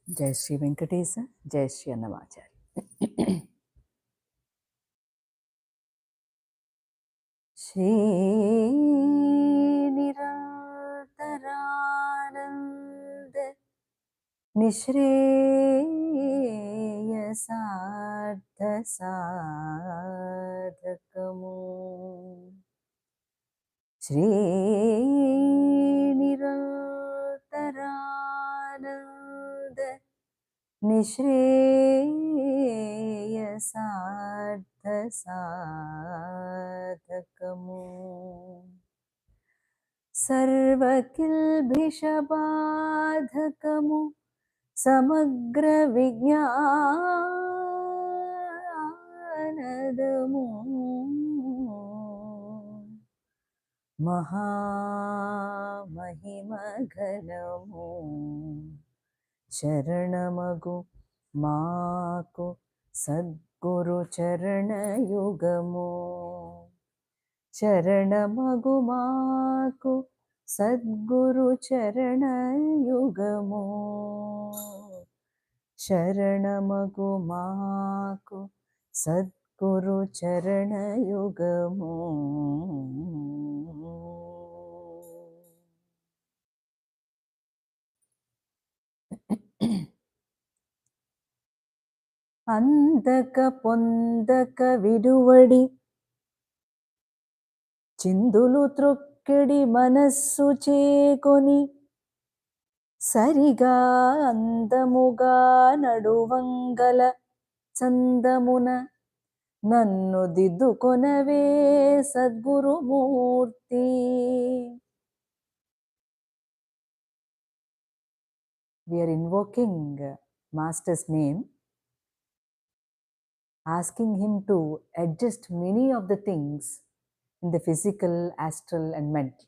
Jai Shri Venkateswara, Jai Shri Annamayya. Shri Nirantarananda Nishreyasartha Sadhakamu Shri Nirantarananda Nishreyasartha Sadhakamu Sarvakilbhishabadhakamu Samagra Vijnanadamu Mahamahimaganamu Sharanamagu Maku Sadguru Charanayugamu Sharanamagu Maku Sadguru Charanayugamu Sharanamagu Maku Sadguru Charanayugamu Andaka Pondaka Viduvadi Chindulu Trukkedi Manassu Chekoni Sariga Andamuga Naduvangala Chandamuna Nannu Diddukonave Sadguru Murti. We are invoking Master's name, asking him to adjust many of the things in the physical, astral and mental.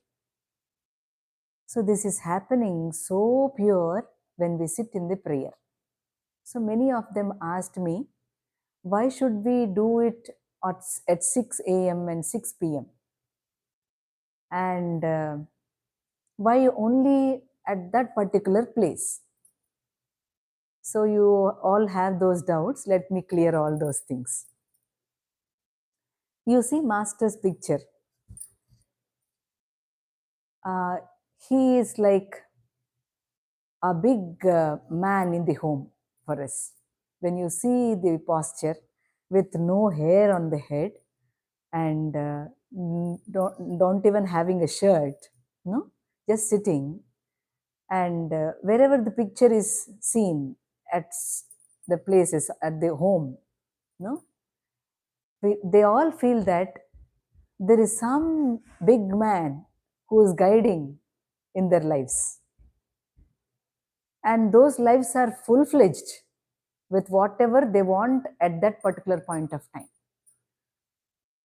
So this is happening so pure when we sit in the prayer. So many of them asked me, why should we do it at 6 a.m. and 6 p.m.? And why only at that particular place? So you all have those doubts. Let me clear all those things. You see Master's picture. He is like a big man in the home for us. When you see the posture with no hair on the head and don't even having a shirt, no, just sitting, and wherever the picture is seen at the places at the home, no, they all feel that there is some big man who is guiding in their lives. And those lives are full-fledged with whatever they want at that particular point of time.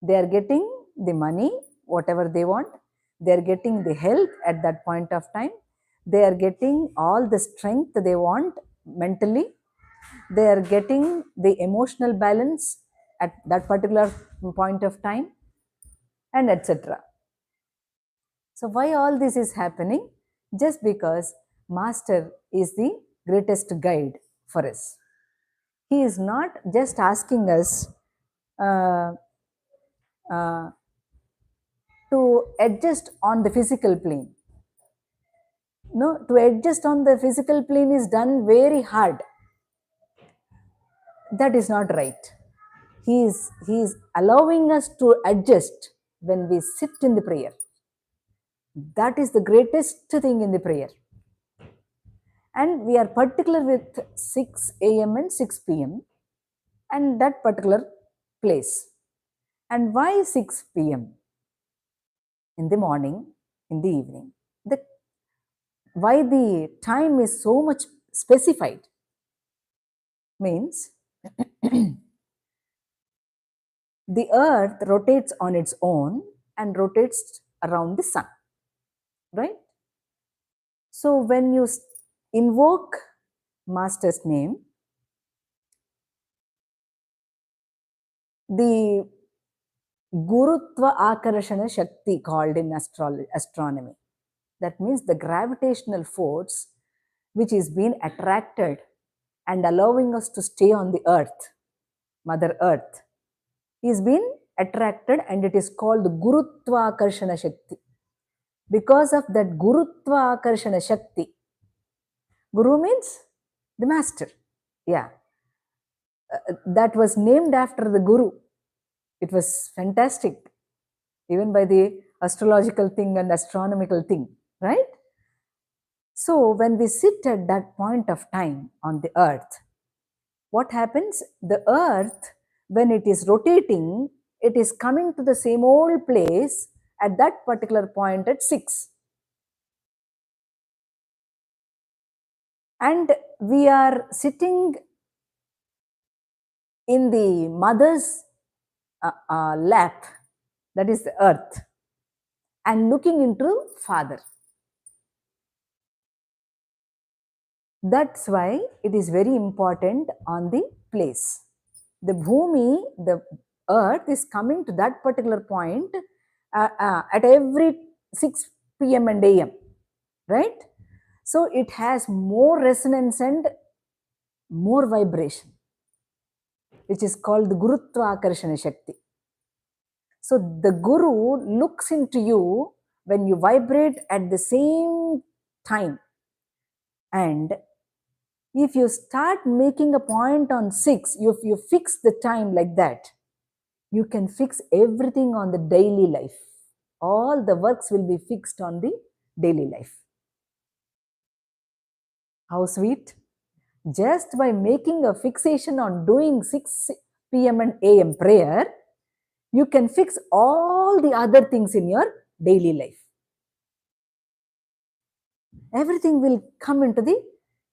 They are getting the money, whatever they want. They are getting the health at that point of time. They are getting all the strength they want mentally. They are getting the emotional balance at that particular point of time, and etc. So why all this is happening? Just because Master is the greatest guide for us. He is not just asking us to adjust on the physical plane. No, to adjust on the physical plane is done very hard. That is not right. He is allowing us to adjust when we sit in the prayer. That is the greatest thing in the prayer. And we are particular with 6 a.m. and 6 p.m. and that particular place. And why 6 p.m.? In the morning, in the evening? Why the time is so much specified? Means the earth rotates on its own and rotates around the sun, right? So when you invoke Master's name, the Gurutva Akarashana Shakti called in astronomy, that means the gravitational force which is being attracted and allowing us to stay on the earth, Mother Earth, is being attracted, and it is called Gurutva Akarshana Shakti. Because of that Gurutva Akarshana Shakti, Guru means the master. Yeah. That was named after the Guru. It was fantastic, even by the astrological thing and astronomical thing, right? So when we sit at that point of time on the earth, what happens? The earth, when it is rotating, it is coming to the same old place at that particular point at 6. And we are sitting in the mother's lap, that is the earth, and looking into father. That's why it is very important on the place. The bhumi, the earth, is coming to that particular point at every 6 p.m. and a.m., right? So it has more resonance and more vibration, which is called the Gurutva Akarshana Shakti. So the Guru looks into you when you vibrate at the same time. And if you start making a point on 6, if you fix the time like that, you can fix everything on the daily life. All the works will be fixed on the daily life. How sweet! Just by making a fixation on doing 6 p.m. and a.m. prayer, you can fix all the other things in your daily life. Everything will come into the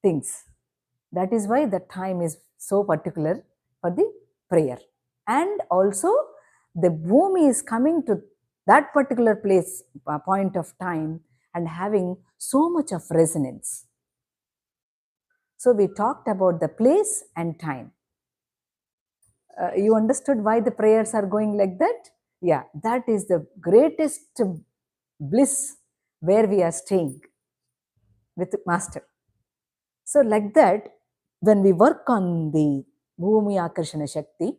things. That is why the time is so particular for the prayer. And also, the bhumi is coming to that particular place, point of time, and having so much of resonance. So we talked about the place and time. You understood why the prayers are going like that? Yeah, that is the greatest bliss where we are staying with Master. So like that, when we work on the Bhumi Akarshana Shakti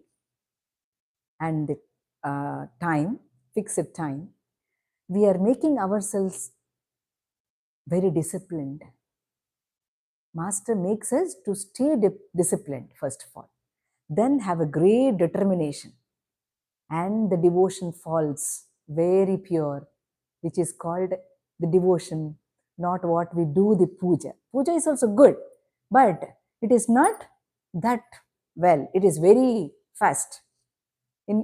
and the time, fixed time, we are making ourselves very disciplined. Master makes us to stay disciplined, first of all, then have a great determination, and the devotion falls very pure, which is called the devotion, not what we do the puja. Puja is also good, but it is not that well. It is very fast.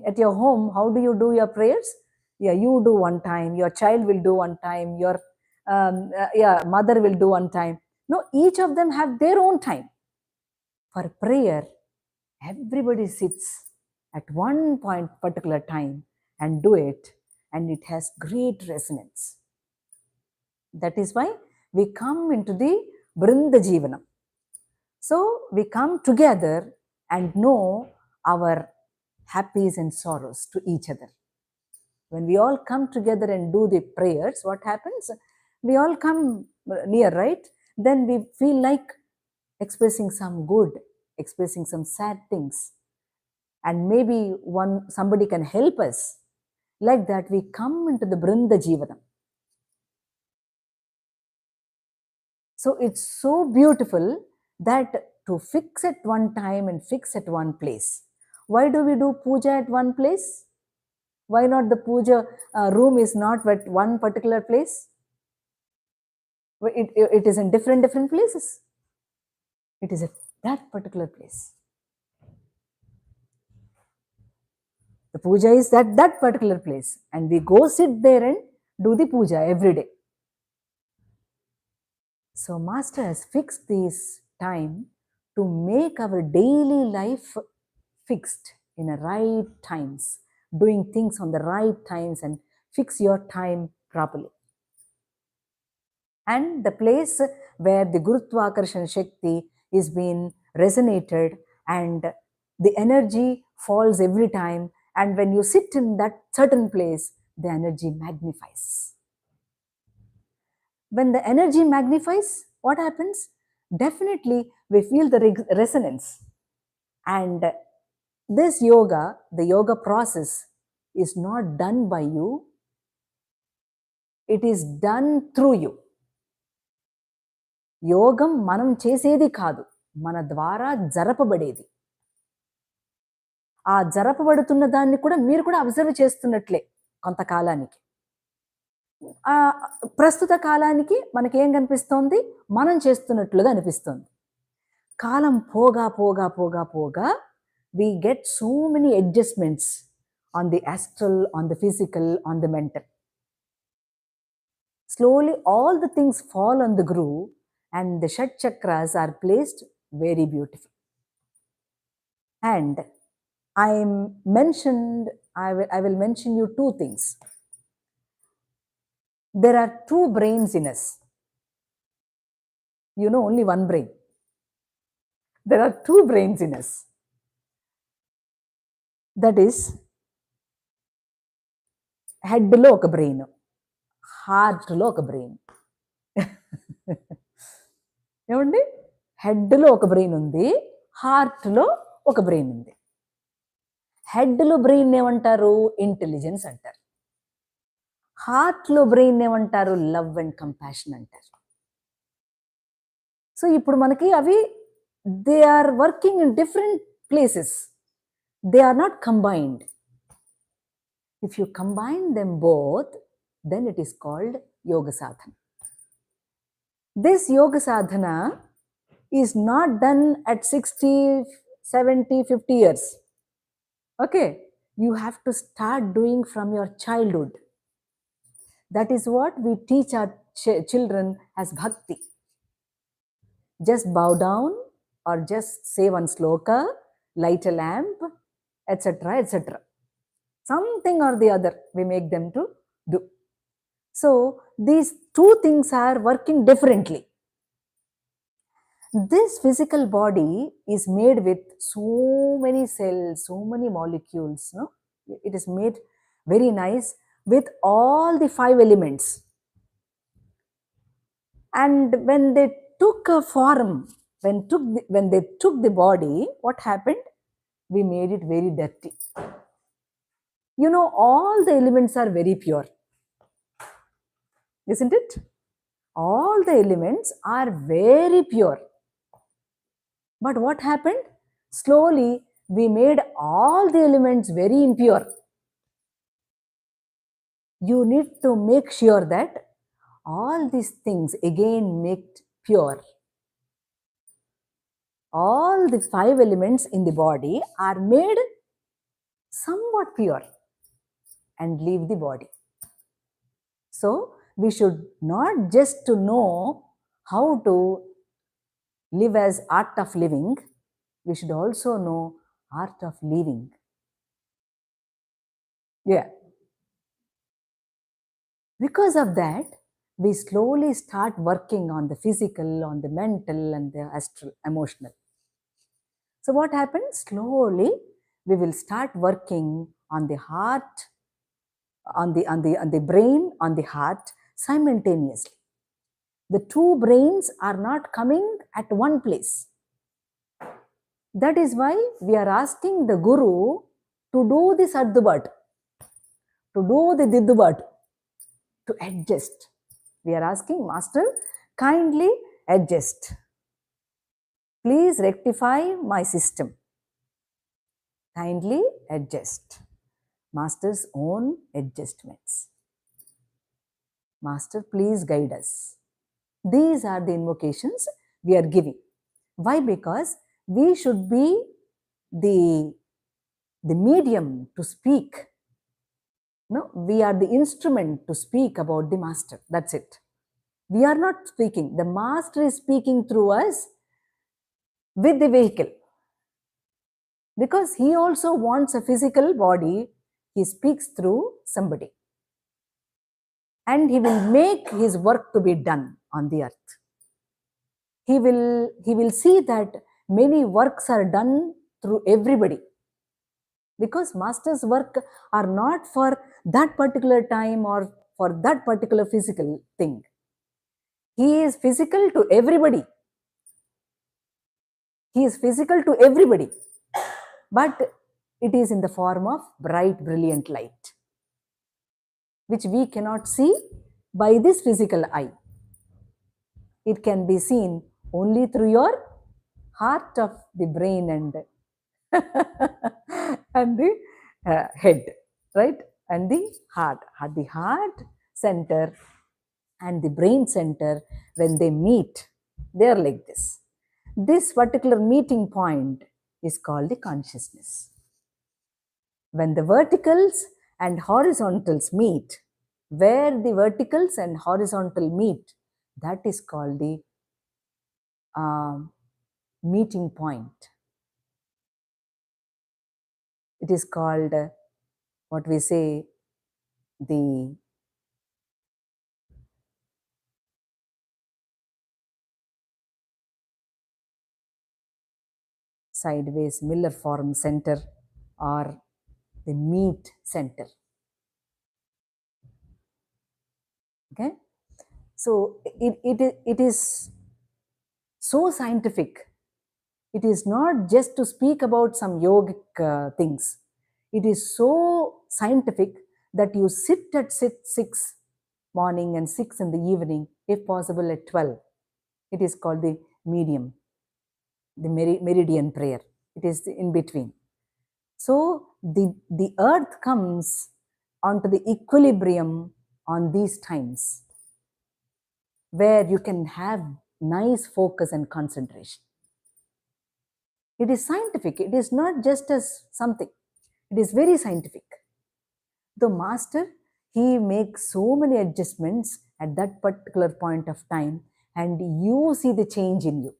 At your home, how do you do your prayers? Yeah, you do one time, your child will do one time, your mother will do one time. No, each of them have their own time. For prayer, everybody sits at one point particular time and do it, and it has great resonance. That is why we come into the Brinda Jivanam. So we come together and know our happies and sorrows to each other. When we all come together and do the prayers, what happens? We all come near, right? Then we feel like expressing some good, expressing some sad things, and maybe somebody can help us. Like that, we come into the Brinda Jivanam. So it's so beautiful that to fix at one time and fix at one place. Why do we do puja at one place? Why not the puja room is not at one particular place? It is in different places. It is at that particular place. The puja is at that particular place, and we go sit there and do the puja every day. So Master has fixed this time to make our daily life fixed in a right times, doing things on the right times and fix your time properly. And the place where the Gurutvakarshana Shakti is being resonated and the energy falls every time, and when you sit in that certain place, the energy magnifies. When the energy magnifies, what happens? Definitely we feel the resonance. And this yoga, the yoga process, is not done by you, it is done through you. యోగం మనం చేసేది కాదు, మన ద్వారా జరపబడేది. ఆ జరపబడుతున్న దాన్ని కూడా మీరు కూడా అబ్జర్వ్ చేస్తున్నట్లే కొంతకాలానికి. ప్రస్తుత కాలానికి మనకేం కనిపిస్తోంది? మనం చేస్తున్నట్లుగా అనిపిస్తుంది. కాలం పోగా పోగా పోగా పోగా we get so many adjustments on the astral, on the physical, on the mental. Slowly all the things fall on the groove and the Shat chakras are placed very beautiful. And I will mention you two things. There are two brains in us. You know, only one brain. There are two brains in us. That is, head lo oka brain, heart lo oka brain. ఏమండి? హెడ్లో ఒక brain ఉంది, హార్ట్లో ఒక brain ఉంది. హెడ్లో brain ఏమంటారు? Intelligence అంటారు. హార్ట్లో brain ఏమంటారు? లవ్ అండ్ కంపాషన్ అంటారు. సో ఇప్పుడు మనకి అవి they are working in different places, they are not combined. If you combine them both, then it is called yoga sadhana. This yoga sadhana is not done at 60, 70, 50 years. Okay, you have to start doing from your childhood. That is what we teach our children as bhakti. Just bow down or just say one sloka, light a lamp, etc., etc. Something or the other we make them to do. So these two things are working differently. This physical body is made with so many cells, so many molecules. No? It is made very nice with all the 5 elements. And when they took a form, when they took the body, what happened? We made it very dirty. You know, all the elements are very pure. Isn't it? All the elements are very pure. But what happened? Slowly, we made all the elements very impure. You need to make sure that all these things again make pure. All the 5 elements in the body are made somewhat pure and leave the body. So, we should not just to know how to live as art of living, we should also know art of living. Yeah. Because of that, we slowly start working on the physical, on the mental, and the astral, emotional. So what happens? Slowly, we will start working on the heart, on the brain, on the heart simultaneously. The two brains are not coming at one place. That is why we are asking the Guru to do the Saddubat, to do the Diddubat, to adjust. We are asking, Master, kindly adjust. Please rectify my system. Kindly adjust. Master's own adjustments. Master, please guide us. These are the invocations we are giving. Why? Because we should be the medium to speak. No, we are the instrument to speak about the Master. That's it. We are not speaking. The Master is speaking through us with the vehicle. Because he also wants a physical body He speaks through somebody. And he will make his work to be done on the earth. He will see that many works are done through everybody. Because master's work are not for that particular time or for that particular physical thing. He is physical to everybody. He is physical to everybody. But it is in the form of bright, brilliant light, which we cannot see by this physical eye. It can be seen only through your heart of the brain and and the head, right? And the heart. The heart center and the brain center, when they meet, they are like this. This particular meeting point is called the consciousness. When the verticals and horizontals meet, where the verticals and horizontal meet, that is called the meeting point. It is called what we say the sideways Miller form center or the meet center. Okay, so it is so scientific. It is not just to speak about some yogic things. It is so scientific that you sit at 6 morning and 6 in the evening, if possible at 12. It is called the medium, the meridian prayer. It is in between. So the earth comes onto the equilibrium on these times where you can have nice focus and concentration. It is scientific. It is not just as something. It is very scientific. The master, he makes so many adjustments at that particular point of time, and you see the change in you.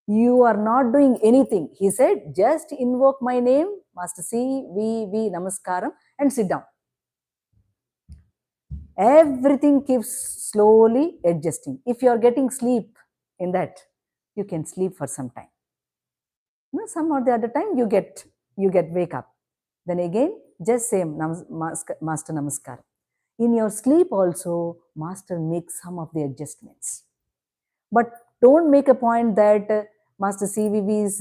You are not doing anything. He said, just invoke my name, Master C, V, Namaskaram, and sit down. Everything keeps slowly adjusting. If you are getting sleep in that, you can sleep for some time. Some or the other time you get wake up. Then again, just say Master Namaskar. In your sleep also, Master makes some of the adjustments. But don't make a point that Master CVV's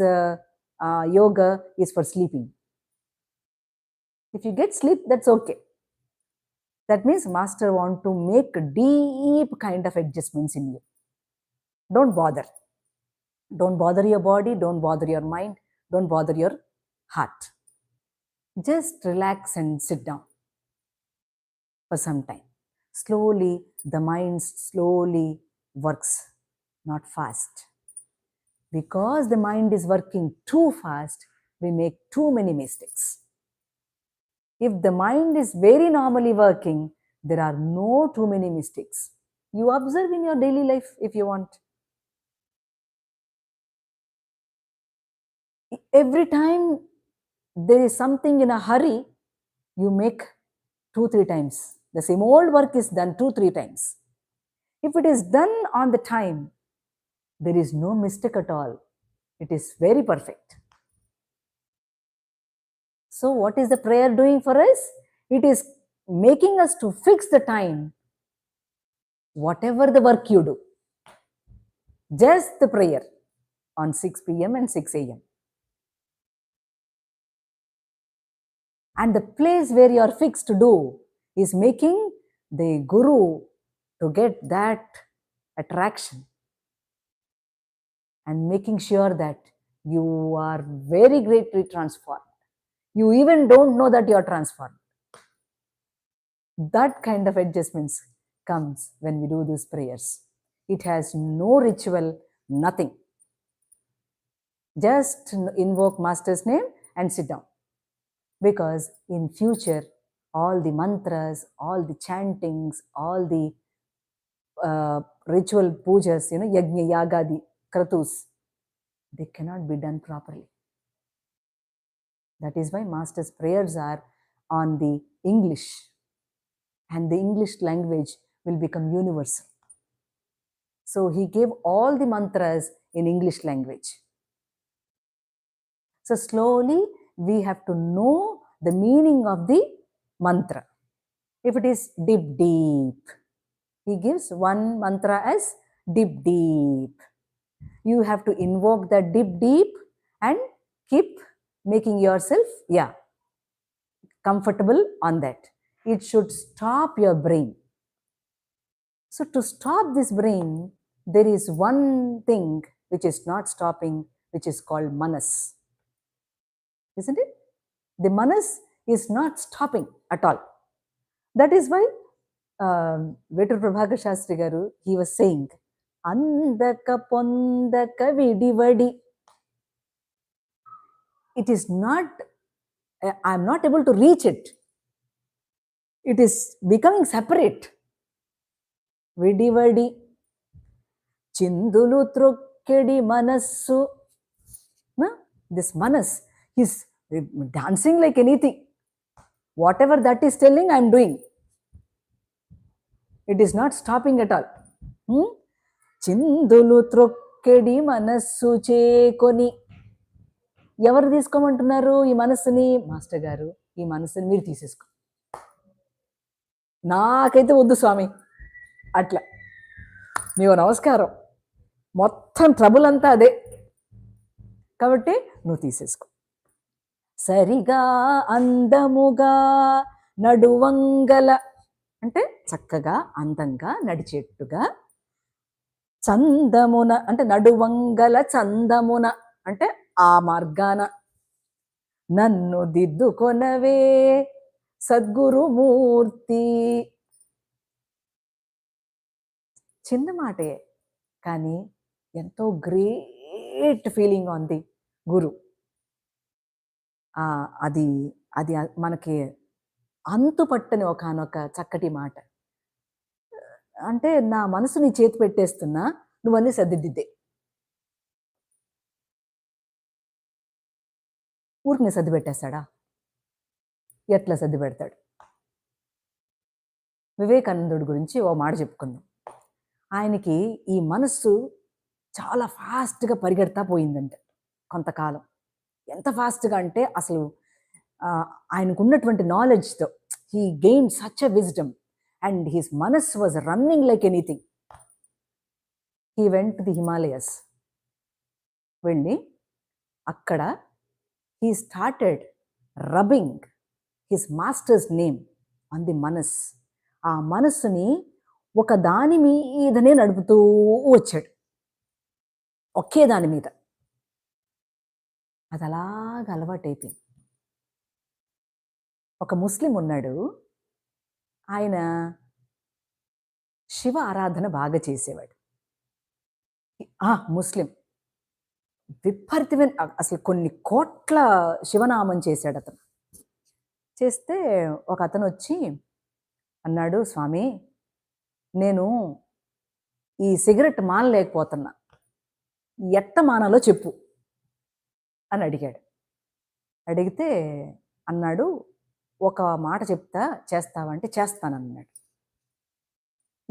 yoga is for sleeping. If you get sleep, that's okay. That means Master want to make deep kind of adjustments in you. Don't bother. Don't bother your body, don't bother your mind, don't bother your heart. Just relax and sit down for some time. Slowly, the mind slowly works, not fast. Because the mind is working too fast, we make too many mistakes. If the mind is very normally working, there are no too many mistakes. You observe in your daily life if you want. Every time there is something in a hurry, you make 2-3 times. The same old work is done 2-3 times. If it is done on the time, there is no mistake at all. It is very perfect. So what is the prayer doing for us? It is making us to fix the time, whatever the work you do. Just the prayer on 6 p.m. and 6 a.m. And the place where you are fixed to do is making the Guru to get that attraction and making sure that you are very greatly transformed. You even don't know that you are transformed. That kind of adjustments comes when we do these prayers. It has no ritual, nothing. Just invoke Master's name and sit down. Because in future, all the mantras, all the chantings, all the ritual pujas, yajna, yagadi, kratus, they cannot be done properly. That is why Master's prayers are on the English, and the English language will become universal. So he gave all the mantras in English language. So slowly we have to know the meaning of the mantra. If it is deep, deep, he gives one mantra as deep, deep. You have to invoke that deep, deep and keep making yourself, comfortable on that. It should stop your brain. So to stop this brain, there is one thing which is not stopping, which is called manas. Isn't it? The manas is not stopping at all. That is why Vetur Prabhakar Shastri Garu, he was saying, Andaka pondaka vidivadi. It is not, I am not able to reach it. It is becoming separate. Vidivadi. Chindulu trukkedi manassu. No? This manas is dancing like anything. Whatever that is telling, I am doing. It is not stopping at all. Chindulu trukkedi manassu chekoni. ఎవరు తీసుకోమంటున్నారు ఈ మనస్సుని? Master గారు, ఈ మనస్సుని మీరు తీసేసుకో. నాకైతే వద్దు స్వామి. అట్లా నీవు నమస్కారం. మొత్తం ట్రబుల్ అంతా అదే. కాబట్టి నువ్వు తీసేసుకో. సరిగా అందముగా నడువంగల అంటే చక్కగా అందంగా నడిచేట్టుగా, చందమున అంటే నడువంగల చందమున అంటే ఆ మార్గాన, నన్ను దిద్దుకొనవే సద్గురుమూర్తి. చిన్న మాటే కానీ ఎంతో గ్రేట్ ఫీలింగ్ ఆన్ ది గురు. అది అది మనకి అంతుపట్టని ఒకనొక చక్కటి మాట. అంటే నా మనసు నీ చేతి పెట్టేస్తున్నా, నువ్వన్నీ సర్దిద్దిద్దే. ఊరికి సర్ది పెట్టేస్తాడా? ఎట్లా సర్ది పెడతాడు? వివేకానందుడి గురించి ఓ మాట చెప్పుకుందాం. ఆయనకి ఈ మనస్సు చాలా ఫాస్ట్గా పరిగెడతా పోయిందంట కొంతకాలం. ఎంత ఫాస్ట్గా అంటే అసలు ఆయనకు ఉన్నటువంటి నాలెడ్జ్తో he gain such a wisdom and his manas was running like anything. He went to the Himalayas. వెళ్ళి అక్కడ he started rubbing his master's name on the manas. ఆ మనస్సుని ఒక దాని మీదనే నడుపుతూ వచ్చాడు, ఒకే దాని మీద. అది అలాగా అలవాటైపోయింది. ఒక ముస్లిం ఉన్నాడు, ఆయన శివ ఆరాధన బాగా చేసేవాడు. ముస్లిం విపరీతమైన అసలు కొన్ని కోట్ల శివనామం చేశాడు అతను. చేస్తే ఒక అతను వచ్చి అన్నాడు, స్వామి నేను ఈ సిగరెట్ మానలేకపోతున్నా, ఎట్ట మానాలో చెప్పు అని అడిగాడు. అడిగితే అన్నాడు, ఒక మాట చెప్తా, చేస్తావంటే చేస్తానన్నాడు.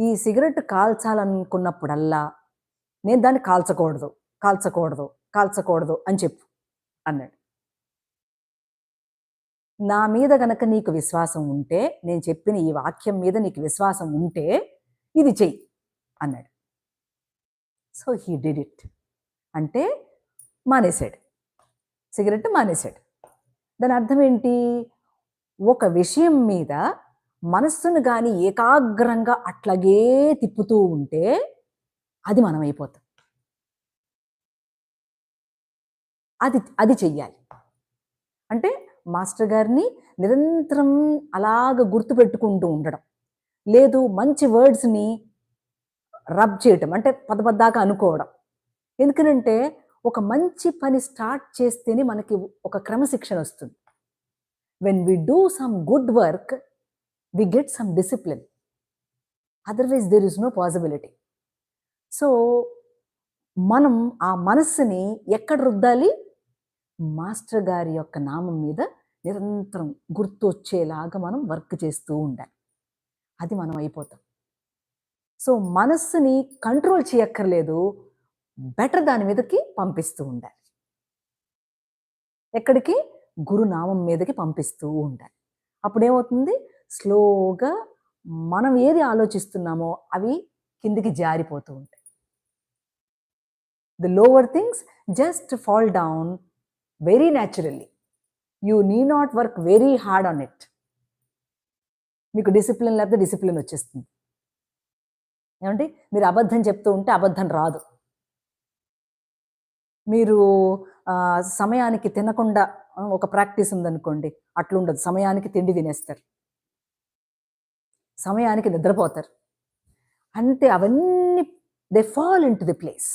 ఈ సిగరెట్ కాల్చాలనుకున్నప్పుడల్లా నేను దాన్ని కాల్చకూడదు కాల్చకూడదు కాల్చకూడదు అని చెప్పు అన్నాడు. నా మీద గనక నీకు విశ్వాసం ఉంటే, నేను చెప్పిన ఈ వాక్యం మీద నీకు విశ్వాసం ఉంటే ఇది చెయ్యి అన్నాడు. So he did it. అంటే మానేశాడు, సిగరెట్ మానేశాడు. దాని అర్థం ఏంటి? ఒక విషయం మీద మనస్సును కానీ ఏకాగ్రంగా అట్లాగే తిప్పుతూ ఉంటే అది మనం అయిపోతాం. అది చెయ్యాలి. అంటే మాస్టర్ గారిని నిరంతరం అలాగ గుర్తుపెట్టుకుంటూ ఉండడం, లేదు మంచి వర్డ్స్ని రబ్ చేయటం, అంటే పదపద్దాకా అనుకోవడం. ఎందుకనంటే ఒక మంచి పని స్టార్ట్ చేస్తేనే మనకి ఒక క్రమశిక్షణ వస్తుంది. When we do some good work we get some discipline, otherwise there is no possibility. So మనం ఆ మనస్సుని ఎక్కడ రుద్దాలి? మాస్టర్ గారి యొక్క నామం మీద నిరంతరం గుర్తు వచ్చేలాగా మనం వర్క్ చేస్తూ ఉండాలి. అది మనం అయిపోతాం. సో మనస్సుని కంట్రోల్ చేయక్కర్లేదు, బెటర్ దాని మీదకి పంపిస్తూ ఉండాలి. ఎక్కడికి? గురునామం మీదకి పంపిస్తూ ఉండాలి. అప్పుడేమవుతుంది? స్లోగా మనం ఏది ఆలోచిస్తున్నామో అవి కిందికి జారిపోతూ ఉంటాయి. The lower things just fall down very naturally. You need not work very hard on it. మీకు డిసిప్లిన్ లేకపోతే డిసిప్లిన్ వచ్చేస్తుంది. ఏమండి? మీరు అబద్ధం చెప్తూ ఉంటే అబద్ధం రాదు. మీరు సమయానికి తినకుండా ఒక ప్రాక్టీస్ ఉందనుకోండి, అట్లుండదు. సమయానికి తిండి తినేస్తారు, సమయానికి నిద్రపోతారు. అంతే, అవన్నీ they fall into the place.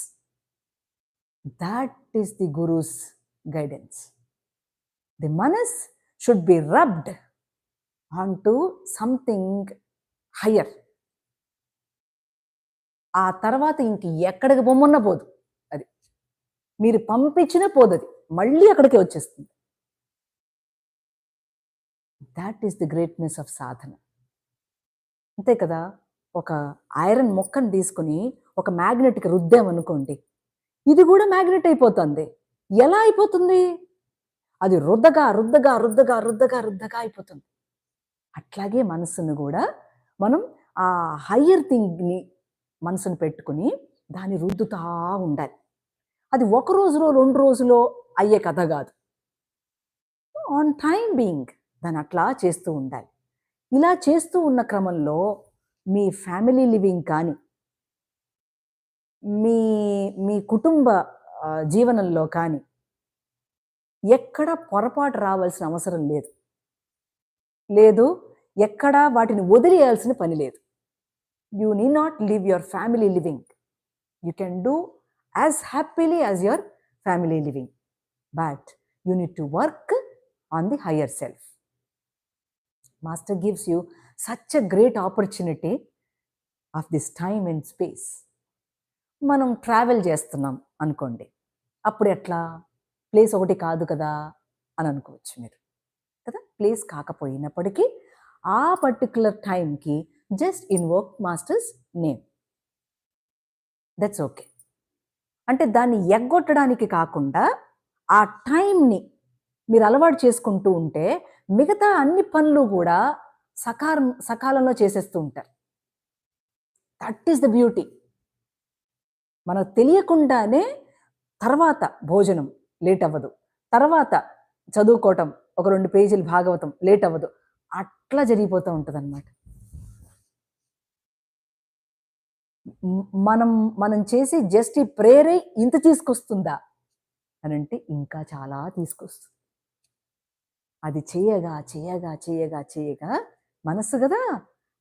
That is the guru's guidance. The manas should be rubbed on to something higher. ఆ తర్వాత ఇంక ఎక్కడికి బొమ్మన్నా పోదు. అది మీరు పంపించినా పోదది, మళ్ళీ అక్కడికే వచ్చేస్తుంది. That is the greatness of sadhana. అంతే కదా? ఒక ఐరన్ మొక్కను తీసుకుని ఒక మ్యాగ్నెట్కి రుద్దామనుకోండి, ఇది కూడా మ్యాగ్నెట్ అయిపోతుంది. ఎలా అయిపోతుంది? అది రుద్దగా రుద్దగా రుద్దగా రుద్దగా రుద్దగా అయిపోతుంది. అట్లాగే మనసును కూడా మనం ఆ హయ్యర్ థింగ్ని మనసును పెట్టుకుని దాన్ని రుద్దుతా ఉండాలి. అది ఒక రోజులో 2 రోజులో అయ్యే కథ కాదు. ఆన్ టైం బీయింగ్ దాన్ని అట్లా చేస్తూ ఉండాలి. ఇలా చేస్తూ ఉన్న క్రమంలో మీ ఫ్యామిలీ లివింగ్ కానీ, మీ మీ కుటుంబ జీవనంలో కానీ ఎక్కడ పొరపాటు రావాల్సిన అవసరం లేదు. లేదు, ఎక్కడ వాటిని వదిలేయాల్సిన పని లేదు. You need not live your family living. You can do as happily as your family living, but you need to work on the higher self. Master gives you such a great opportunity of this time and space. మనం travel చేస్తున్నాం అనుకోండి, అప్పుడు ఎట్లా? Place ఒకటి కాదు కదా అని అనుకోవచ్చు మీరు కదా. ప్లేస్ కాకపోయినప్పటికీ ఆ పర్టికులర్ టైంకి just invoke masters name. That's okay. అంటే దాన్ని ఎగ్గొట్టడానికి కాకుండా ఆ టైంని మీరు అలవాటు చేసుకుంటూ ఉంటే మిగతా అన్ని పనులు కూడా సకాలంలో చేసేస్తూ ఉంటారు. That is the beauty. మనకు తెలియకుండానే తర్వాత భోజనం లేట్ అవ్వదు, తర్వాత చదువుకోవటం ఒక 2 పేజీలు భాగవతం లేట్ అవ్వదు, అట్లా జరిగిపోతూ ఉంటుంది అన్నమాట. మనం చేసి జస్ట్ ఈ ప్రేయరే ఇంత తీసుకొస్తుందా అని అంటే ఇంకా చాలా తీసుకొస్తుంది. అది చేయగా చేయగా చేయగా చేయగా మనస్సు కదా,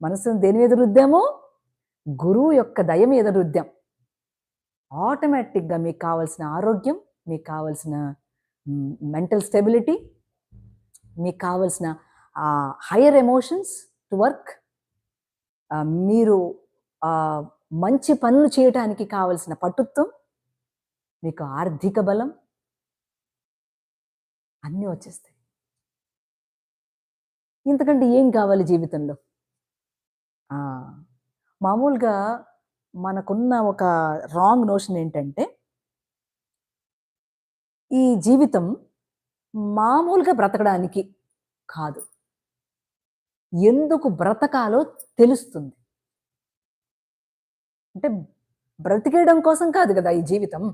మనస్సును దేని మీద రుద్దామో? గురువు యొక్క దయ మీద రుద్దాం. ఆటోమేటిక్గా మీకు కావాల్సిన ఆరోగ్యం, మీకు కావాల్సిన మెంటల్ స్టెబిలిటీ, మీకు కావాల్సిన హయ్యర్ ఎమోషన్స్ టు వర్క్, మీరు మంచి పనులు చేయడానికి కావలసిన పటుత్వం, మీకు ఆర్థిక బలం అన్నీ వచ్చేస్తాయి. ఇంతకంటే ఏం కావాలి జీవితంలో? మామూలుగా మనకున్న ఒక రాంగ్ నోషన్ ఏంటంటే, ఈ జీవితం మామూలుగా బ్రతకడానికి కాదు, ఎందుకు బ్రతకాలో తెలుస్తుంది. అంటే బ్రతికేయడం కోసం కాదు కదా ఈ జీవితం,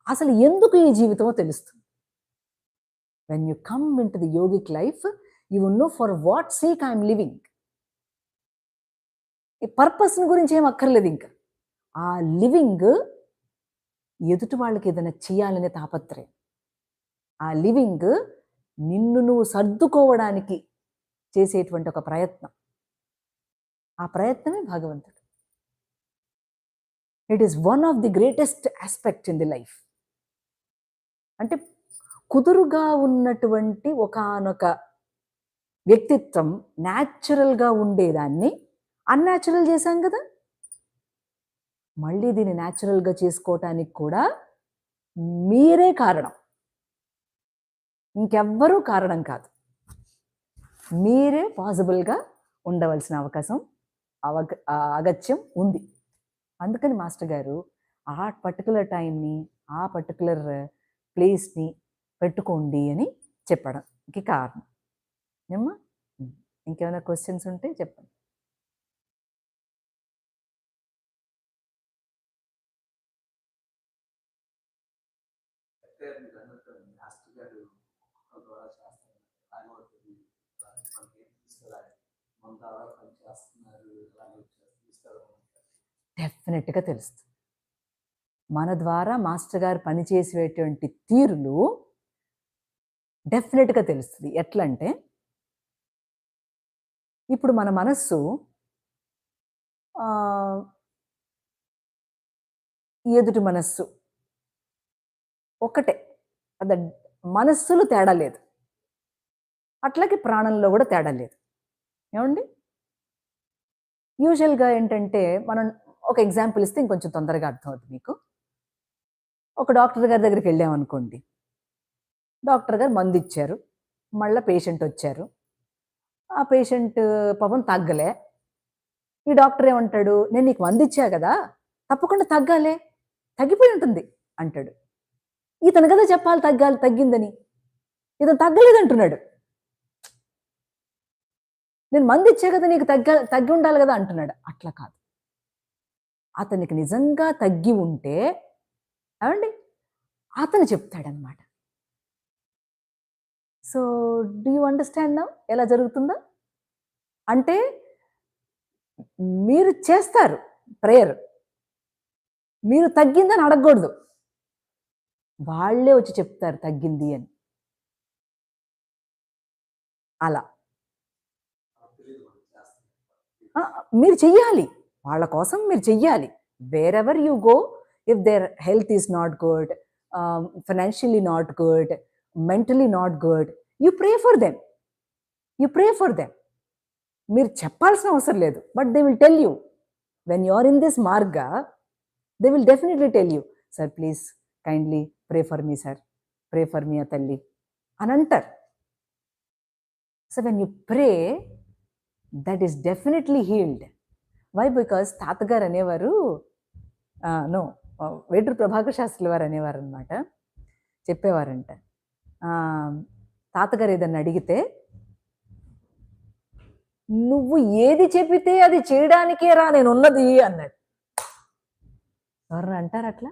అసలు ఎందుకు ఈ జీవితమో తెలుస్తుంది. When you come into the yogic life, you will know for what sake I am living. ఈ పర్పస్ గురించి ఏం అక్కర్లేదు. ఇంకా ఆ లివింగ్ ఎదుటి వాళ్ళకి ఏదైనా చేయాలనే తాపత్రయం, ఆ లివింగ్ నిన్ను నువ్వు సర్దుకోవడానికి చేసేటువంటి ఒక ప్రయత్నం, ఆ ప్రయత్నమే భగవంతుడు. It is one of the greatest aspect in the life. అంటే కుదురుగా ఉన్నటువంటి ఒకానొక వ్యక్తిత్వం న్యాచురల్గా ఉండేదాన్ని అన్యాచురల్ చేశాం కదా. మళ్ళీ దీన్ని న్యాచురల్గా చేసుకోవటానికి కూడా మీరే కారణం. ఇంకెవ్వరూ కారణం కాదు. మీరే పాసిబుల్గా ఉండవలసిన అవకాశం అగత్యం ఉంది. అందుకని మాస్టర్ గారు ఆ పర్టికులర్ టైంని, ఆ పర్టికులర్ ప్లేస్ని పెట్టుకోండి అని చెప్పడానికి కారణం. ఏమ్మా? ఇంకేమైనా క్వశ్చన్స్ ఉంటే చెప్పండి. డెఫినెట్గా తెలుస్తుంది. మన ద్వారా మాస్టర్ గారు పనిచేసేటువంటి తీరులు డెఫినెట్గా తెలుస్తుంది. ఎట్లా అంటే, ఇప్పుడు మన మనస్సు ఎదుటి మనస్సు ఒకటే, అద మనస్సులు తేడా లేదు. అట్లాగే ప్రాణంలో కూడా తేడా లేదు. ఏమండి? యూజువల్గా ఏంటంటే, మనం ఒక ఎగ్జాంపుల్ ఇస్తే ఇంకొంచెం తొందరగా అర్థమవుతుంది మీకు. ఒక డాక్టర్ గారి దగ్గరికి వెళ్ళామనుకోండి. డాక్టర్ గారు మందు ఇచ్చారు. మళ్ళీ పేషెంట్ వచ్చారు. ఆ పేషెంట్ పాపం తగ్గలే. ఈ డాక్టర్ ఏమంటాడు, నేను నీకు మందు ఇచ్చా కదా, తప్పకుండా తగ్గాలే, తగ్గిపోయి ఉంటుంది అంటాడు. ఇతను కదా చెప్పాలి తగ్గిందని. ఇతను తగ్గలేదంటున్నాడు. నేను మందు ఇచ్చా కదా, నీకు తగ్గి ఉండాలి కదా అంటున్నాడు. అట్లా కాదు. అతనికి నిజంగా తగ్గి ఉంటే ఏమండి అతను చెప్తాడనమాట. So do you understand now ఎలా జరుగుతుందో? అంటే మీరు చేస్తారు ప్రేయర్, మీరు తగ్గిందని అడగకూడదు. వాళ్ళే వచ్చి చెప్తారు తగ్గింది అని. అలా మీరు చెయ్యాలి, వాళ్ళ కోసం మీరు చెయ్యాలి. Wherever you go, if their health is not good, financially not good, mentally not good, you pray for them. You pray for them. మీరు చెప్పాల్సిన అవసరం లేదు. But they will tell you when you are in this marga, they will definitely tell you, sir please kindly pray for me sir, pray for me talli అని అంటారు. So when you pray, that is definitely healed. Why? Because తాతగారు అనేవారు, no Veturi Prabhakar Sastry వారు అనేవారు అనమాట, చెప్పేవారంట, తాతగారు ఏదన్నా అడిగితే, నువ్వు ఏది చెప్పితే అది చేయడానికే రా నేనున్నది అన్నాడు. ఎవరన్నా అంటారు అట్లా?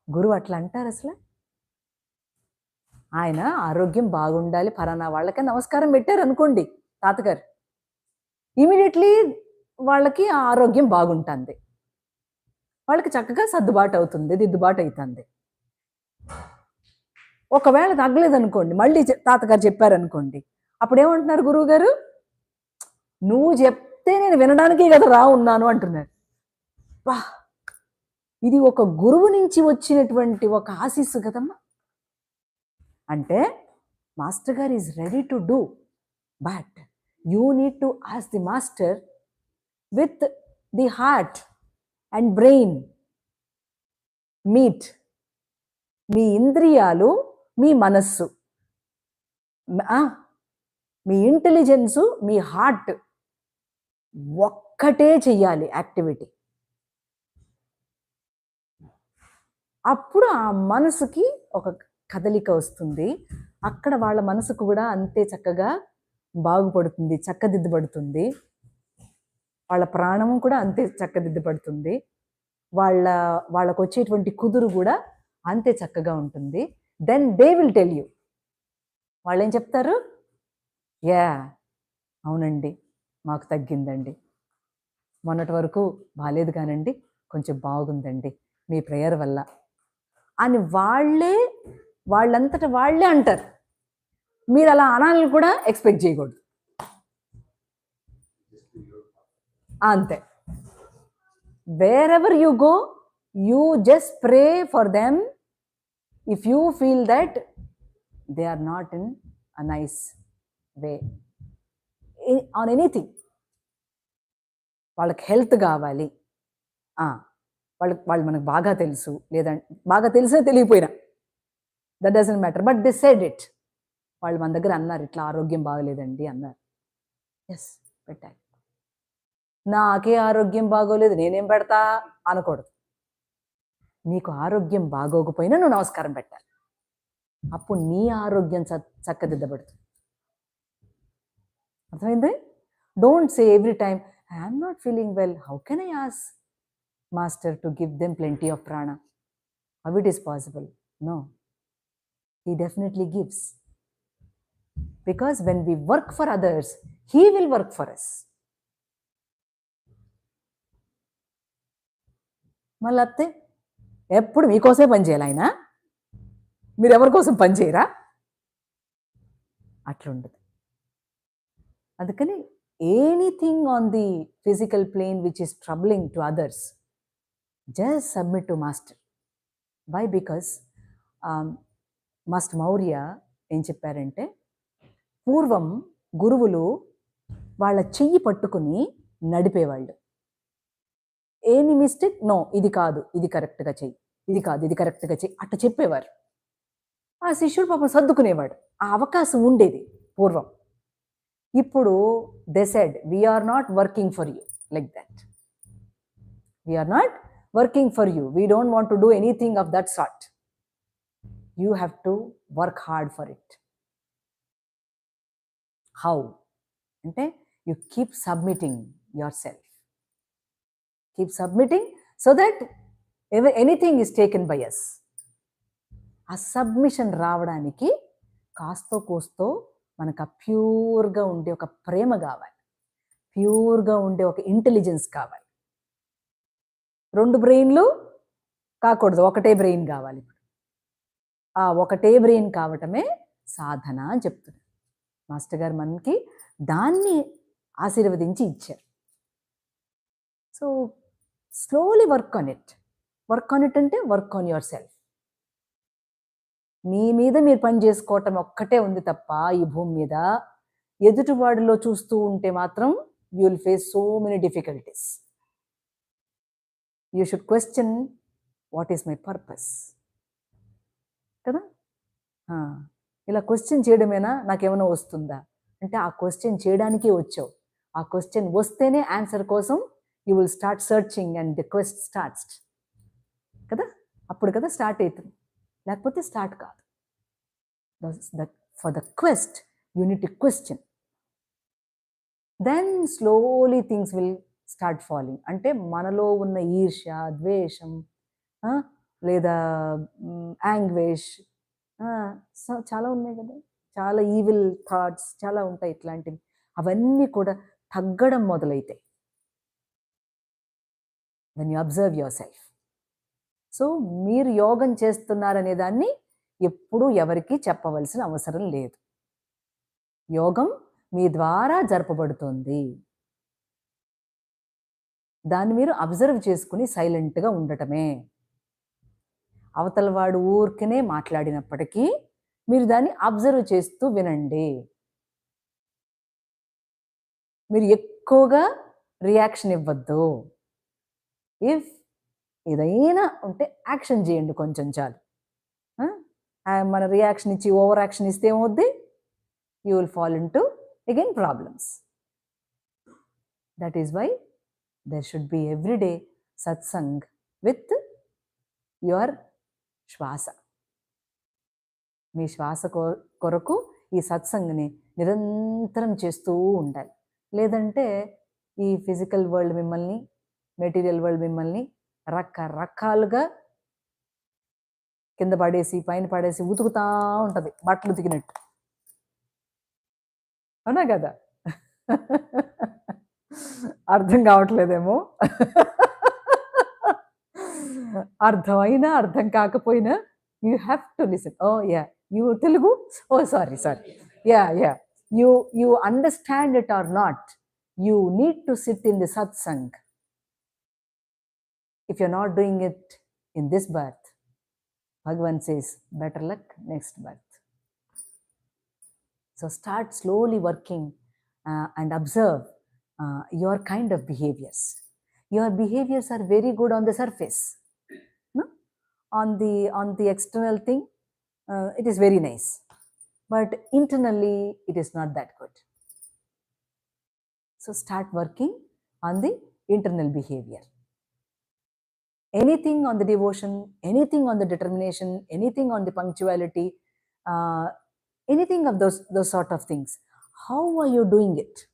గురువు అట్లా అంటారు అసలు? ఆయన ఆరోగ్యం బాగుండాలి, ఫలానా వాళ్ళకే నమస్కారం పెట్టారు అనుకోండి తాతగారు, ఇమీడియట్లీ వాళ్ళకి ఆ ఆరోగ్యం బాగుంటుంది, వాళ్ళకి చక్కగా సర్దుబాటు అవుతుంది, దిద్దుబాటు అవుతుంది. ఒకవేళ తగ్గలేదనుకోండి, మళ్ళీ తాతగారు చెప్పారనుకోండి, అప్పుడు ఏమంటున్నారు గురువు గారు, నువ్వు చెప్తే నేను వినడానికే కదా రా ఉన్నాను అంటున్నాడు. వా, ఇది ఒక గురువు నుంచి వచ్చినటువంటి ఒక ఆశీస్సు కదమ్మా. అంటే master garu is ready to do, but you need to ask the master with the heart and brain meet. మీ ఇంద్రియాలు, మీ మనస్సు, మీ ఇంటెలిజెన్సు, మీ హార్ట్ ఒక్కటే చెయ్యాలి యాక్టివిటీ. అప్పుడు ఆ మనసుకి ఒక కదలిక వస్తుంది. అక్కడ వాళ్ళ మనసుకు కూడా అంతే చక్కగా బాగుపడుతుంది, చక్కదిద్దుబడుతుంది. వాళ్ళ ప్రాణము కూడా అంతే చక్కదిద్దుబడుతుంది. వాళ్ళకు వచ్చేటువంటి కుదురు కూడా అంతే చక్కగా ఉంటుంది. Then they will tell you. వాళ్ళు ఏం చెప్తారు? యా, అవునండి, మాకు తగ్గిందండి, మొన్నటి వరకు బాగాలేదు కానండి, కొంచెం బాగుందండి మీ ప్రేయర్ వల్ల అని వాళ్ళంతట వాళ్ళే అంటారు. మీరు అలా అనాలని కూడా ఎక్స్పెక్ట్ చేయకూడదు. అంతే. Wherever you go, you just pray for them if you feel that they are not in a nice way on anything. వాళ్ళకి హెల్త్ కావాలి, వాళ్ళు మనకు బాగా తెలుసు, లేదంటే బాగా తెలిసినా తెలియపోయినా that doesn't matter, but they said it. వాళ్ళు మన దగ్గర అన్నారు, ఇట్లా ఆరోగ్యం బాగలేదండి అన్నారు. ఎస్, పెట్టాలి. నాకే ఆరోగ్యం బాగోలేదు, నేనేం పెడతా అనకూడదు. నీకు ఆరోగ్యం బాగోకపోయినా నువ్వు నమస్కారం పెట్టాలి. అప్పుడు నీ ఆరోగ్యం చక్కదిద్దబడుతుంది. అర్థమైంది? Don't say every time, I'm not feeling well, how can I ask master to give them plenty of prana? How it is possible? No, he definitely gives. Because when we work for others, he will work for us. మళ్ళీ అత్తే ఎప్పుడు మీకోసమే పని చేయాలి ఆయన, మీరు ఎవరి కోసం పని చేయరా? అట్లుండదు. అందుకని anything on the physical plane which is troubling to others, just submit to master. Why? Because master Maurya ఏం చెప్పారంటే, పూర్వం గురువులు వాళ్ళ చెయ్యి పట్టుకుని నడిపేవాళ్ళు. ఎనీ మిస్టేక్, నో ఇది కాదు, ఇది కరెక్ట్గా చెయ్యి, ఇది కాదు, ఇది కరెక్ట్గా చెయ్యి, అట్లా చెప్పేవారు. ఆ శిష్యుడు పాపం సర్దుకునేవాడు. ఆ అవకాశం ఉండేది పూర్వం. ఇప్పుడు they said, we're not working for you like that, we're not working for you, we don't want to do anything of that sort, you have to work hard for it. How అంటే, you keep submitting yourself, keep submitting so that anything is taken by us. ఆ submission రావడానికి కాస్తో కోస్తో మనకు ఆ ప్యూర్గా ఉండే ఒక ప్రేమ కావాలి, ప్యూర్గా ఉండే ఒక ఇంటెలిజెన్స్ కావాలి. 2 బ్రెయిన్లు కాకూడదు, ఒకటే బ్రెయిన్ కావాలి. ఆ ఒకటే బ్రెయిన్ కావటమే సాధన అని చెప్తున్నారు మాస్టర్ గారు. మనకి దాన్ని ఆశీర్వదించి ఇచ్చారు. So slowly work on it. Work on it అంటే వర్క్ ఆన్ యువర్ సెల్ఫ్. మీ మీద మీరు పని చేసుకోవటం ఒక్కటే ఉంది తప్ప ఈ భూమి మీద, ఎదుటివాడిలో చూస్తూ ఉంటే మాత్రం you will face so many difficulties. You should question, what is my purpose కదా. ఇలా క్వశ్చన్ చేయడమేనా, నాకేమైనా వస్తుందా అంటే, ఆ క్వశ్చన్ చేయడానికే వచ్చావు. ఆ క్వశ్చన్ వస్తేనే ఆన్సర్ కోసం you will start searching and the quest starts కదా. అప్పుడు కదా స్టార్ట్ అవుతుంది, లేకపోతే స్టార్ట్ కాదు. For the quest you need to question, then slowly things will start falling. అంటే మనలో ఉన్న ఈర్ష్య, ద్వేషం, లేదా యాంగ్వేష్, చాలా ఉన్నాయి కదా, చాలా ఈవిల్ థాట్స్ చాలా ఉంటాయి ఇట్లాంటివి. అవన్నీ కూడా తగ్గడం మొదలైతాయి when you observe yourself. So మీరు యోగం చేస్తున్నారనే దాన్ని ఎప్పుడూ ఎవరికి చెప్పవలసిన అవసరం లేదు. యోగం మీ ద్వారా జరపబడుతుంది. దాన్ని మీరు అబ్జర్వ్ చేసుకుని సైలెంట్గా ఉండటమే. అవతల వాడు ఊరికనే మాట్లాడినప్పటికీ మీరు దాన్ని అబ్జర్వ్ చేస్తూ వినండి. మీరు ఎక్కువగా రియాక్షన్ ఇవ్వద్దు. ఇఫ్ ఏదైనా ఉంటే యాక్షన్ చేయండి కొంచెం చాలు. మన రియాక్షన్ ఇచ్చి ఓవర్ యాక్షన్ ఇస్తే ఏమవుద్ది, you will fall into again problems. That is why there should be everyday satsang with your శ్వాస. మీ శ్వాస కొరకు ఈ సత్సంగ్ని నిరంతరం చేస్తూ ఉండాలి. లేదంటే ఈ ఫిజికల్ వరల్డ్ మిమ్మల్ని, మెటీరియల్ వరల్డ్ మిమ్మల్ని రకరకాలుగా కింద పడేసి పైన పడేసి ఉతుకుతా ఉంటుంది, బట్టలు ఉతికినట్టు. అవునా కదా? అర్థం కావట్లేదేమో. అర్థమైనా అర్థం కాకపోయినా you have to listen. Oh yeah, you Telugu, oh sorry, yeah, you understand it or not, you need to sit in the satsang. If you're not doing it in this birth, Bhagavan says, better luck next birth. So start slowly working and observe your kind of behaviors. Your behaviors are very good on the surface, no? On the external thing, it is very nice. But internally, it is not that good. So start working on the internal behavior. Anything on the devotion, anything on the determination, anything on the punctuality, anything of those sort of things. How are you doing it?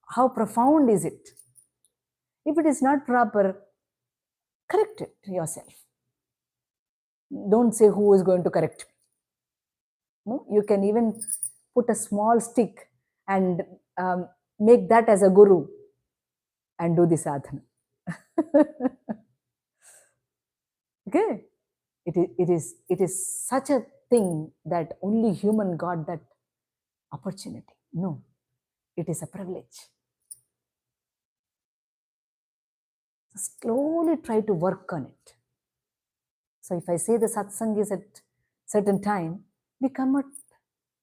How profound is it? If it is not proper, correct it yourself. Don't say who is going to correct me. No? You can even put a small stick and make that as a guru and do the sadhana. Okay? It is such a thing that only human got that opportunity. No, it is a privilege. So slowly try to work on it. So if I say the satsang is at certain time, we come at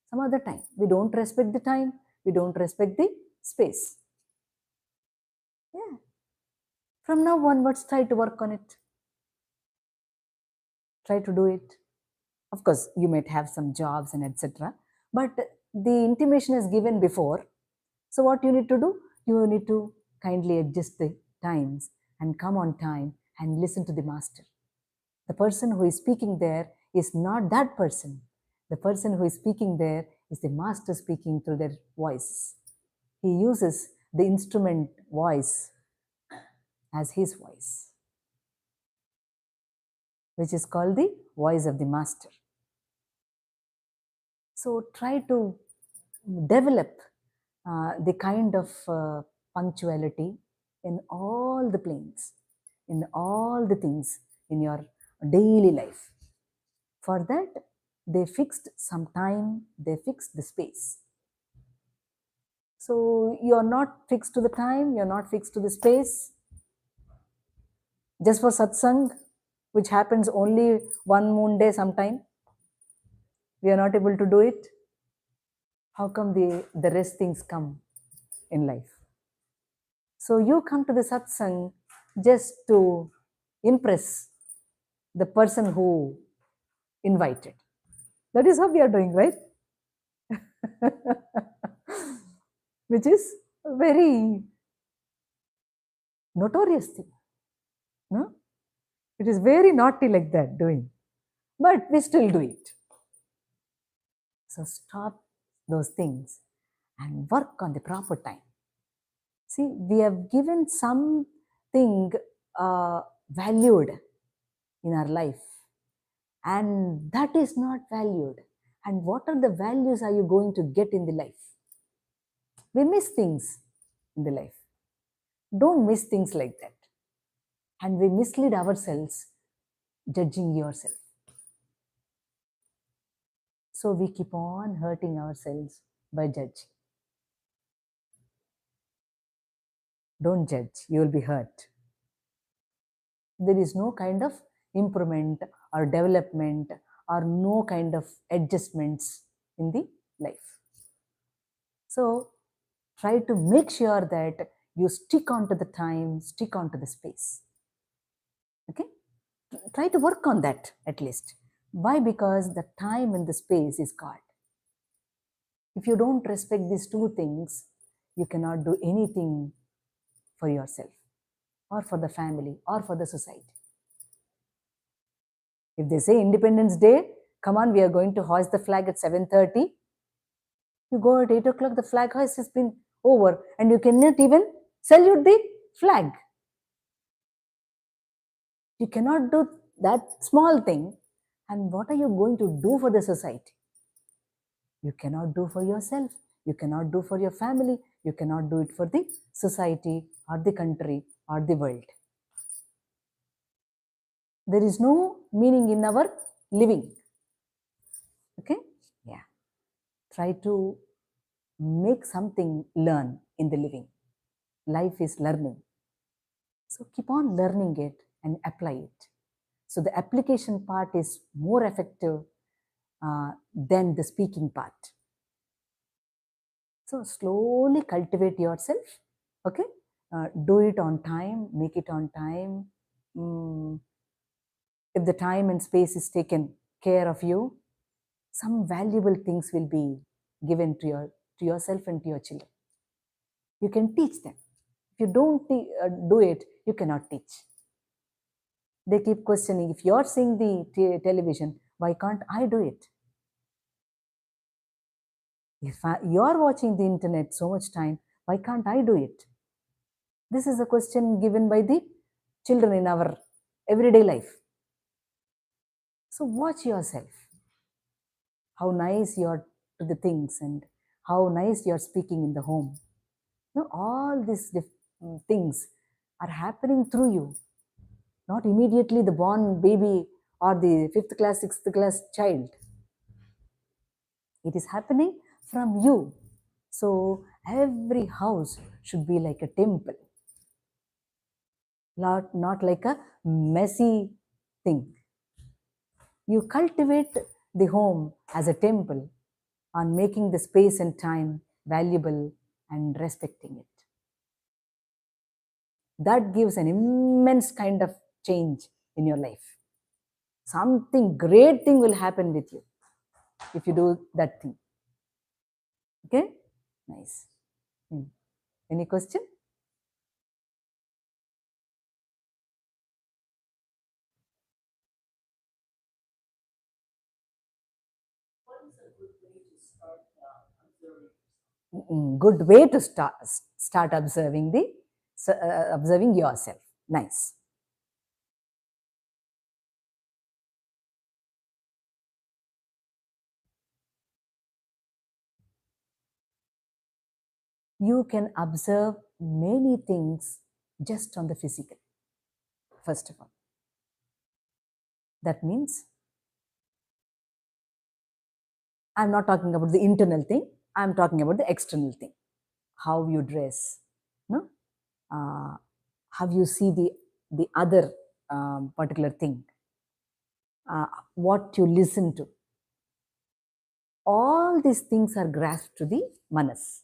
some other time. We don't respect the time. We don't respect the space. Yeah. From now onwards, try to work on it. Try to do it. Of course, you might have some jobs and etc. But the intimation is given before. So what you need to do? You need to kindly adjust the times and come on time and listen to the master. The person who is speaking there is not that person. The person who is speaking there is the master speaking through their voice. He uses the instrument voice as his voice, which is called the voice of the master. So try to develop the kind of punctuality in all the planes, in all the things in your daily life. For that, they fixed some time, they fixed the space. So you're not fixed to the time, you're not fixed to the space. Just for satsang, which happens only one moon day sometime, we are not able to do it. How come the rest things come in life? So you come to the satsang just to impress the person who invited. That is how we are doing, right? Which is a very notorious thing. No? It is very naughty like that doing. But we still do it. So stop those things and work on the proper time. See, we have given something valued in our life, and that is not valued. And what are the values are you going to get in the life? We miss things in the life. Don't miss things like that. And we mislead ourselves judging yourself. So we keep on hurting ourselves by judging. Don't judge, you will be hurt. There is no kind of improvement or development or no kind of adjustments in the life. So try to make sure that you stick on to the time, stick on to the space. Okay? Try to work on that at least. Why? Because the time and the space is God. If you don't respect these two things, you cannot do anything for yourself or for the family or for the society. If they say Independence Day, come on, we are going to hoist the flag at 7:30. You go at 8 o'clock, the flag hoist has been over and you cannot even salute the flag. You cannot do that small thing. And what are you going to do for the society? You cannot do for yourself. You cannot do for your family. You cannot do it for the society or the country or the world. There is no meaning in our living. Okay? Yeah. Try to make something learn in the living. Life is learning. So keep on learning it and apply it. So the application part is more effective than the speaking part. So slowly cultivate yourself. Okay? Do it on time, make it on time. If the time and space is taken care of you, some valuable things will be given to yourself and to your children. You can teach them. If you don't do it, you cannot teach. They keep questioning, if you're seeing the television, why can't I do it? If you're watching the internet so much time, why can't I do it? This is a question given by the children in our everyday life. So watch yourself. How nice you are to the things and how nice you are speaking in the home. All these things are happening through you. Not immediately the born baby or the 5th class, 6th class child. It is happening from you. So every house should be like a temple, not like a messy thing. You cultivate the home as a temple on making the space and time valuable and respecting it. That gives an immense kind of change in your life. Something great thing will happen with you if you do that thing. Okay? Nice. Any question? Good way to start observing observing yourself. Nice. You can observe many things just on the physical, first of all. That means I'm not talking about the internal thing, I'm talking about the external thing. How you dress, no? How you see the other particular thing, what you listen to. All these things are grasped to the manas.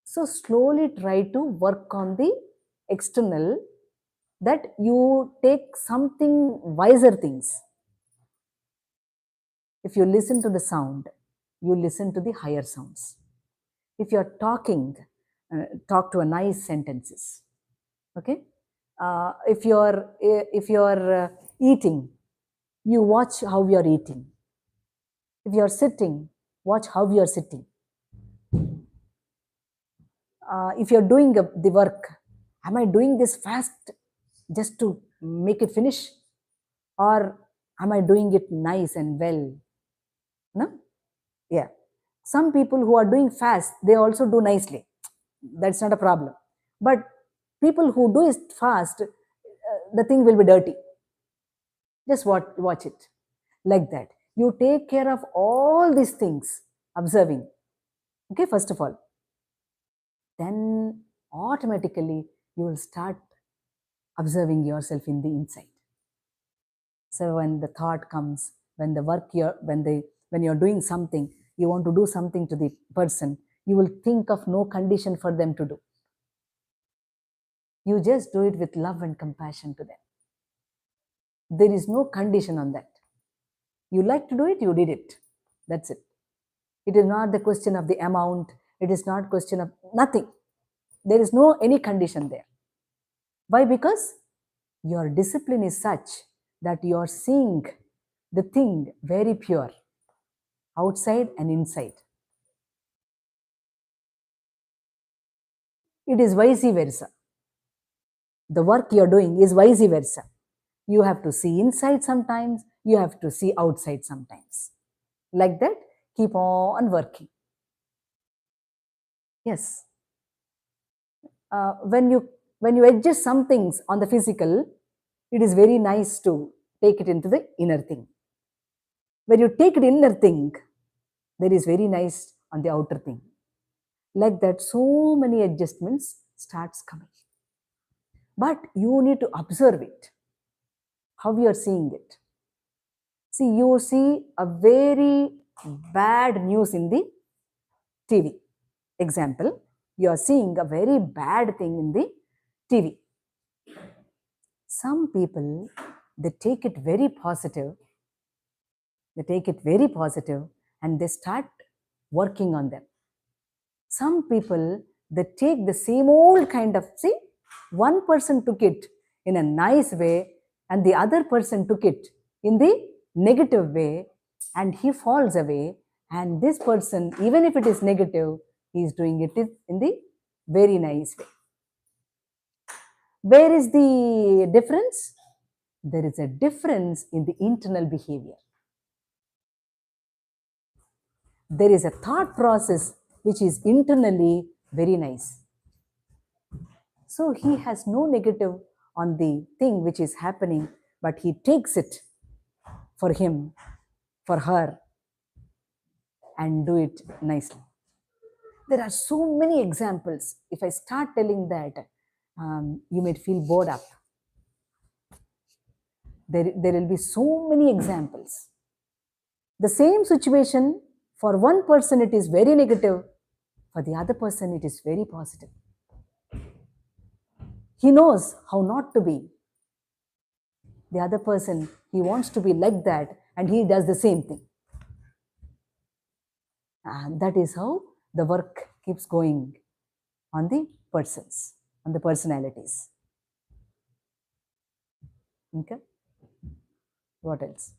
So slowly try to work on the external, that you take something wiser things. If you listen to the sound, you listen to the higher sounds. If you're talking, talk to a nice sentences. Okay? If you're eating, you watch how you're eating. If you're sitting, watch how you're sitting. If you're doing the work, am I doing this fast just to make it finish? Or am I doing it nice and well? No? Yeah. Some people who are doing fast, they also do nicely. That's not a problem. But people who do it fast, the thing will be dirty. Just watch it like that. You take care of all these things, observing. Okay, first of all. Then automatically you will start observing yourself in the inside. So when the thought comes, when the work when you're doing something, you want to do something to the person, you will think of no condition for them to do. You just do it with love and compassion to them. There is no condition on that. You like to do it, you did it. That's it. It is not the question of the amount. It is not question of nothing. There is no any condition there. Why? Because your discipline is such that you are seeing the thing very pure, outside and inside. It is vice versa. The work you are doing is vice versa. You have to see inside sometimes, you have to see outside sometimes. Like that, keep on working. Yes. When you adjust some things on the physical, it is very nice to take it into the inner thing. When you take it inner thing, that is very nice on the outer thing. Like that, so many adjustments starts coming. But you need to observe it, how you are seeing it. See, you see a very bad news in the TV. Example, you are seeing a very bad thing in the TV. Some people, they take it very positive They take it very positive and they start working on them. Some people, they take the same old kind of, see, one person took it in a nice way and the other person took it in the negative way, and he falls away. And this person, even if it is negative, he is doing it in the very nice way. Where is the difference? There is a difference in the internal behavior. There is a thought process which is internally very nice. So he has no negative on the thing which is happening, but he takes it for him, for her, and do it nicely. There are so many examples. If I start telling that, you may feel bored up. There will be so many examples. The same situation, for one person it is very negative, for the other person it is very positive. He knows how not to be. The other person, he wants to be like that, and he does the same thing. And that is how the work keeps going on the persons, on the personalities. Okay? What else?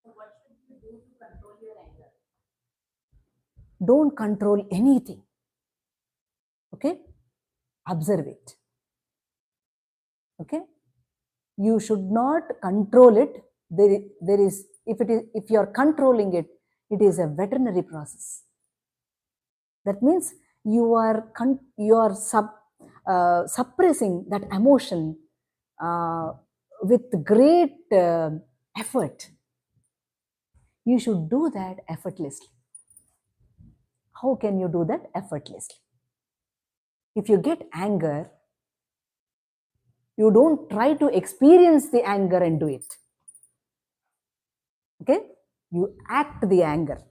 What should you do to control your anger? Don't control anything. Okay? Observe it. Okay? You should not control it. There is, if you are controlling it, it is a veterinary process. That means you are suppressing that emotion with great effort. You should do that effortlessly. How can you do that effortlessly? If you get anger, you don't try to experience the anger and do it. Okay? You act the anger.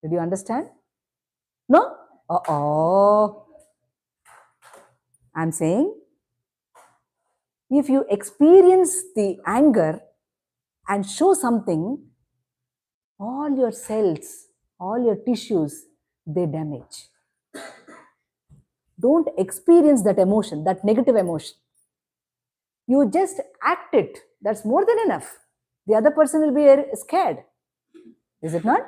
Did you understand? No? I'm saying, if you experience the anger and show something, all your cells, all your tissues, they damage. Don't experience that emotion, that negative emotion. You just act it. That's more than enough. The other person will be scared. Is it not?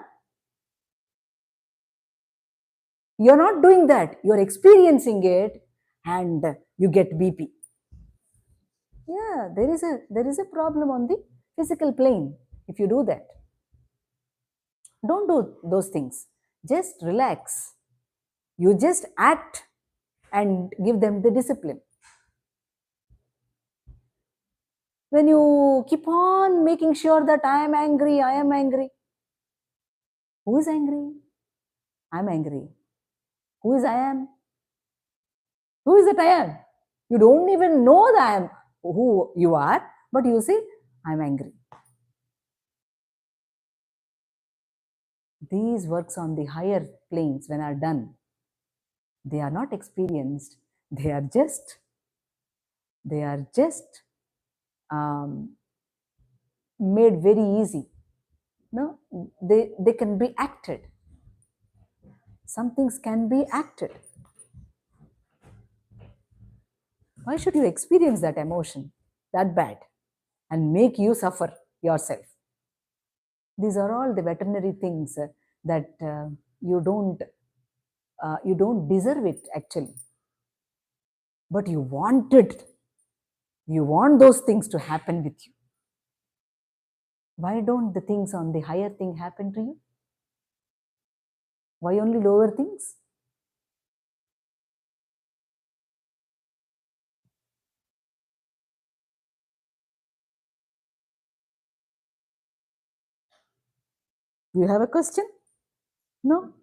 You're not doing that. You're experiencing it and you get BP. Yeah, there is a problem on the physical plane if you do that. Don't do those things. Just relax. You just act and give them the discipline. When you keep on making sure that I am angry. Who is angry? I'm angry. Who is I am? Who is that I am? You don't even know that I am who you are, but you say, I'm angry. These works on the higher planes, when are done, they are not experienced. They are just made very easy. No, they can be acted. Some things can be acted. Why should you experience that emotion that bad and make you suffer yourself? These are all the veterinary things that you don't deserve it actually, but you want it. You want those things to happen with you. Why don't the things on the higher thing happen to you? Why only lower things? Do you have a question? No?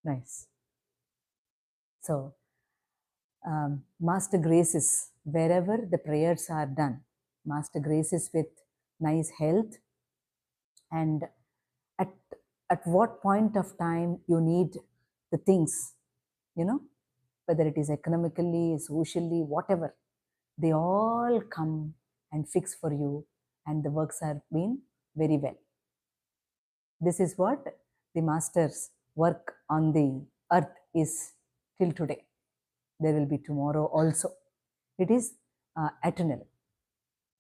Nice. So, Master graces, wherever the prayers are done, Master graces with nice health, and at what point of time you need the things, whether it is economically, socially, whatever, they all come and fix for you, and the works are being very well. This is what the master's work on the earth is till today. There will be tomorrow also. It is eternal.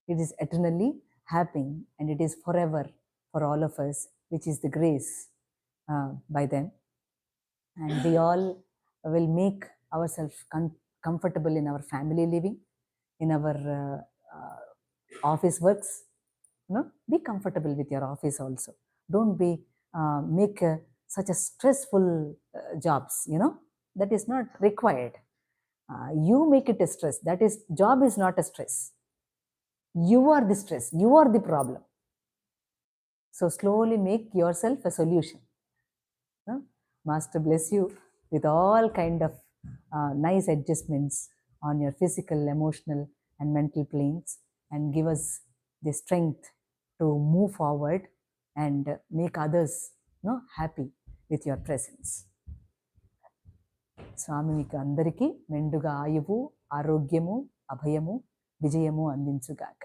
It is eternally happening, and it is forever for all of us, which is the grace by them. And we all will make ourselves comfortable in our family living, in our office works. Be comfortable with your office also. Don't be make such a stressful jobs. That is not required. You make it a stress. That is, job is not a stress. You are the stress. You are the problem. So slowly make yourself a solution. Master bless you with all kind of nice adjustments on your physical, emotional, and mental planes, and give us the strength to move forward and make others happy with your presence. స్వామి మీకు అందరికీ మెండుగా ఆయువు, ఆరోగ్యము, అభయము, విజయము అందించుగాక.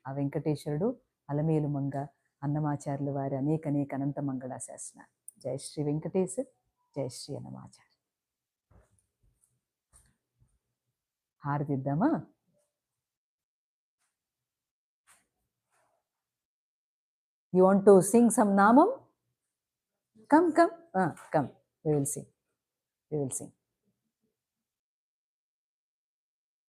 ఆ వెంకటేశ్వరుడు అలమేలు మంగ అన్నమాచార్యుల వారి అనేక అనంత మంగళాశాసనాలు. జై శ్రీ వెంకటేశ, జై Shri Annamacharya. హారతిద్దామా? You want to sing some namam? Come. Come. We will sing.